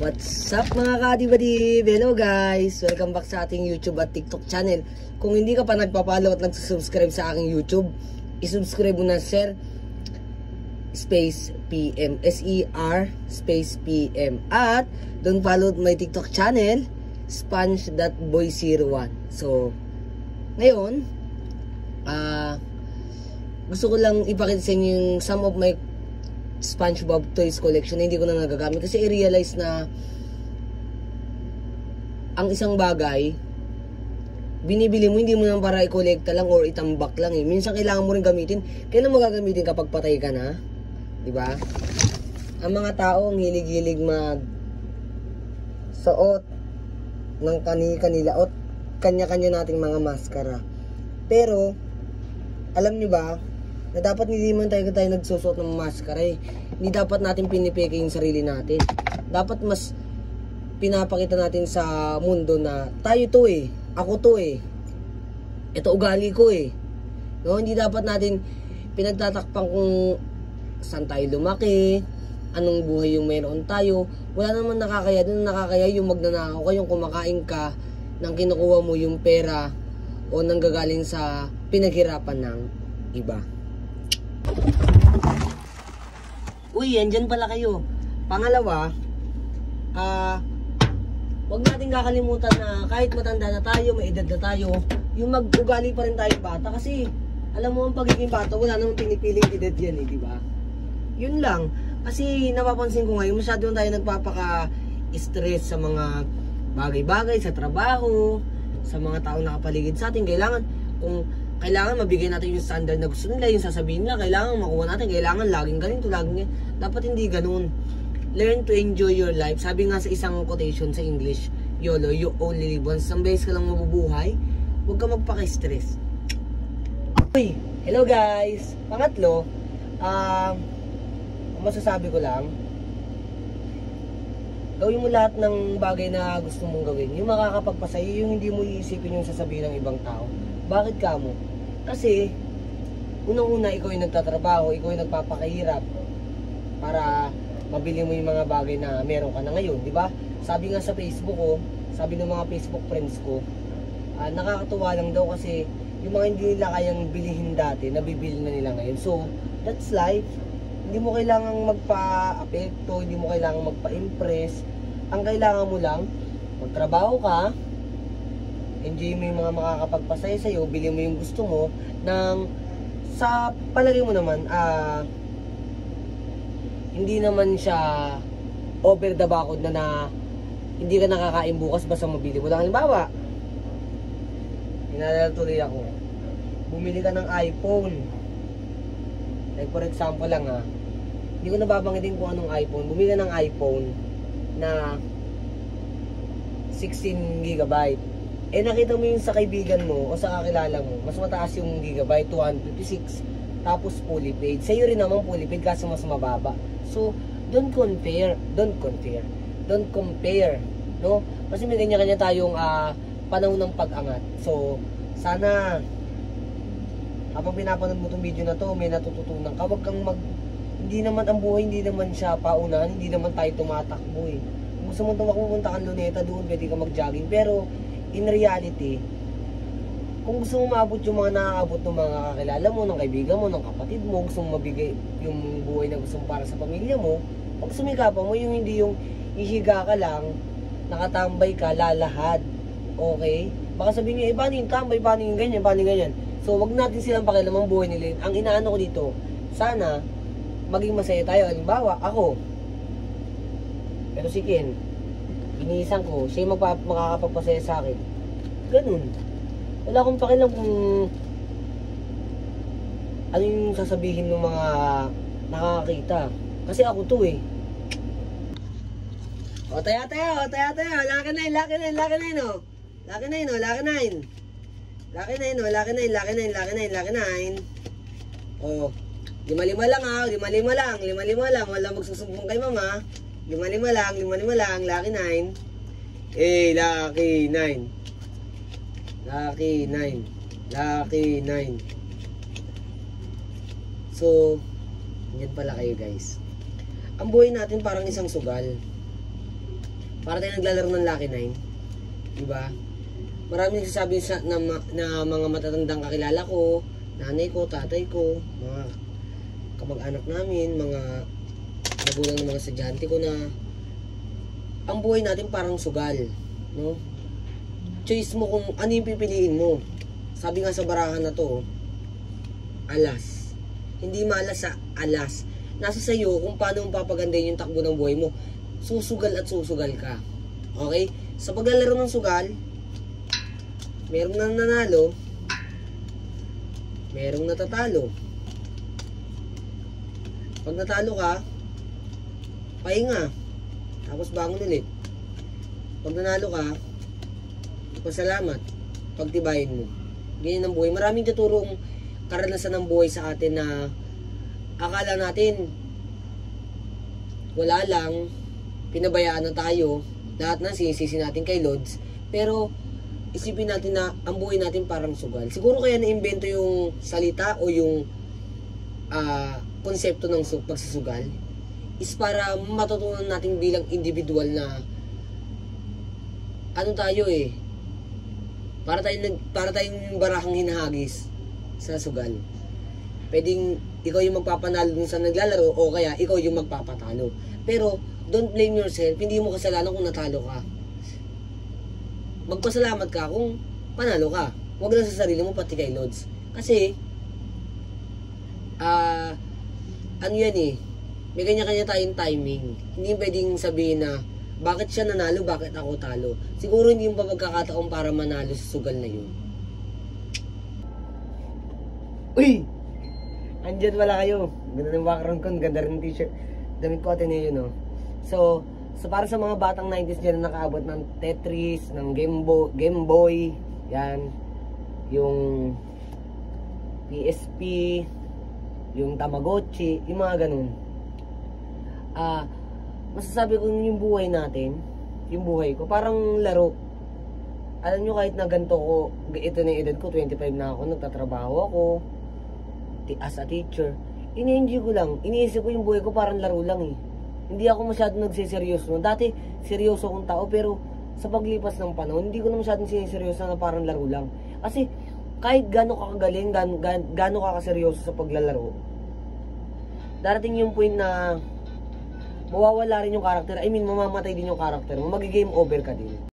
What's up mga kadibadib? Hello guys! Welcome back sa ating YouTube at TikTok channel. Kung hindi ka pa nagpa-follow at nagsusubscribe sa aking YouTube, isubscribe mo na Sir Space PM, SER Space PM. At don't follow my TikTok channel, Sponge.boy01. So, ngayon, gusto ko lang ipakita sa inyo yung some of my SpongeBob toys collection na hindi ko na nagagamit kasi i-realize na ang isang bagay binibili mo hindi mo lang para i-collecta lang or itambak lang eh. Minsan kailangan mo rin gamitin. Kailan mo gagamitin kapag patay ka na? Diba? Ang mga tao ang hilig-hilig mag suot ng kanila o kanya-kanya nating mga maskara. Pero alam niyo ba na dapat hindi man tayo nagsusuot ng maskara eh. Hindi dapat natin pinipeke yung sarili natin. Dapat mas pinapakita natin sa mundo na tayo to eh. Ako to eh. Ito ugali ko eh. No? Hindi dapat natin pinagtatakpan kung saan tayo lumaki, anong buhay yung meron tayo. Wala naman nakakaya. Doon nakakaya yung magnanakaw ka, yung kumakain ka nang kinukuha mo yung pera o nanggagaling sa pinaghirapan ng iba. Uy, andyan pala kayo. Pangalawa, wag natin kakalimutan na kahit matanda na tayo, may edad na tayo, yung mag-ugali pa rin tayo bata. Kasi, alam mo ang pagiging bata, wala namang pinipiling edad yan eh, di ba? Yun lang. Kasi napapansin ko ngayon, masyado tayo nagpapaka-stress sa mga bagay-bagay, sa trabaho, sa mga taong nakapaligid sa atin. Kailangan mabigay natin yung standard na gusto nila, yung sasabihin nila, kailangan makuha natin, kailangan laging ganito, laging ganito. Dapat hindi ganun. Learn to enjoy your life. Sabi nga sa isang quotation sa English, YOLO, you only live once. Isang beses ka lang mabubuhay, huwag ka magpaka-stress. Uy, hello guys! Pangatlo, masasabi ko lang, gawin mo lahat ng bagay na gusto mong gawin. Yung makakapagpasaya, yung hindi mo iisipin yung sasabihin ng ibang tao. Bakit ka mo? Kasi, unang-una, ikaw yung nagtatrabaho, ikaw yung nagpapakahirap para mabili mo yung mga bagay na meron ka na ngayon, di ba? Sabi nga sa Facebook ko, sabi ng mga Facebook friends ko, nakakatuwa lang daw kasi yung mga hindi nila kayang bilihin dati, nabibili na nila ngayon. So, that's life. Hindi mo kailangang magpa-apekto, hindi mo kailangang magpa-impress. Ang kailangan mo lang, magtrabaho ka, enjoy mo yung mga makakapagpasaya sa'yo, bili mo yung gusto mo, nang sa palagay mo naman, hindi naman siya over the bakod na hindi ka nakakain bukas basta mabili mo lang. Halimbawa, hinalala tuloy ako, bumili ka ng iPhone. Like for example lang hindi ko nababanggitin kung anong iPhone. Bumili ka ng iPhone na 16GB. Eh nakita mo yung sa kaibigan mo o sa kakilala mo, mas mataas yung gigabyte, 256, tapos fully paid. Sa'yo rin naman fully paid kasi mas mababa. So, don't compare, no? Kasi may ganyan-ganyan tayong panahon ng pag-angat. So, sana habang pinapanood mo itong video na to, may natututunan ka. Huwag kang hindi naman ang buhay, hindi naman siya paunahan, hindi naman tayo tumatakbo eh. Kung gusto mo pumunta kang Luneta, doon pwede ka mag-jogging. Pero, in reality, kung gusto mo maabot yung mga nakakabot ng mga kakilala mo, ng kaibigan mo, ng kapatid mo, gusto mo mabigay yung buhay na gusto mo para sa pamilya mo, pag sumikapan mo, yung hindi yung ihiga ka lang, nakatambay ka, lalahad. Okay? Baka sabihin nyo, paano yung tambay, paano yung ganyan, paano yung ganyan. So, wag natin silang pakialam ang buhay nila. Ang inaano ko dito, sana, maging masaya tayo. Halimbawa, ako, pero si Ken, iniisang ko, siya yung makakapagpasaya sa akin. Ganun. Wala akong pakialam kung ano yung sasabihin ng mga nakakakita. Kasi ako to eh. O, tayo. Laki na yun, oh. Laki na yun. O, lima-lima lang. Wala magsusumbong kay mama. Lima-lima lang. Laki 9. Eh, Lucky 9. Lucky 9. So, yan pala kayo guys. Ang buhay natin parang isang sugal. Para tayo naglalaro ng Lucky 9. Diba? Marami nagsasabi na mga matatandang kakilala ko, nanay ko, tatay ko, mga kamag-anak namin, mga magulang ng mga estudyante ko na ang buhay natin parang sugal, no? Choice mo kung ano yung pipiliin mo. Sabi nga sa barahan na to, alas. Hindi malas sa alas. Nasa sayo kung paano mo papagandahin yung takbo ng buhay mo. Susugal at susugal ka. Okay? Sa paglalaro ng sugal, merong nananalo, merong natatalo. Pag natalo ka, pahinga. Tapos bangon ulit. Pag nanalo ka, pasalamat. Pagtibayin mo. Ganyan ang buhay. Maraming tuturong karanasan ng buhay sa atin na akala natin wala lang, pinabayaan na tayo, lahat na sinisisi natin kay Lods, pero isipin natin na ang buhay natin parang sugal. Siguro kaya na-invento yung salita o yung konsepto ng pagsusugal is para matutunan natin bilang individual na ano tayo para tayong barahang hinahagis sa sugal. Pwedeng ikaw yung magpapanalo dun sa naglalaro o kaya ikaw yung magpapatalo. Pero don't blame yourself, hindi mo kasalanan kung natalo ka. Magpasalamat ka kung panalo ka. Huwag lang sa sarili mo pati kay Lods. Kasi ano yan may kanya-kanya tayong timing. Hindi pwedeng sabihin na bakit siya nanalo, bakit ako talo. Siguro hindi yung pagkakataon para manalo sa sugal na yun. Uy! Andyan wala kayo. Ganda ng background ko, ganda rin t-shirt. Damit ko Ateneo no. So para sa mga batang 90s dyan na nakaabot ng Tetris, ng Game Boy, yan, yung PSP, yung Tamagotchi, yung mga ganun. Masasabi ko yung buhay natin, yung buhay ko, parang laro. Alam nyo, kahit na ganito ko, ito na yung edad ko, 25 na ako, nagtatrabaho ako, as a teacher, ini-enjoy ko lang, iniisip ko yung buhay ko parang laro lang Hindi ako masyadong nagsiseryoso. Dati, seryoso akong tao, pero sa paglipas ng panahon, hindi ko na masyadong siniseryoso na parang laro lang. Kasi, kahit gano'n ka kagaling, gano'n ka kaseryoso sa paglalaro, darating yung point na mawawala rin yung karakter. I mean, mamamatay din yung karakter mo. Mag-game over ka din.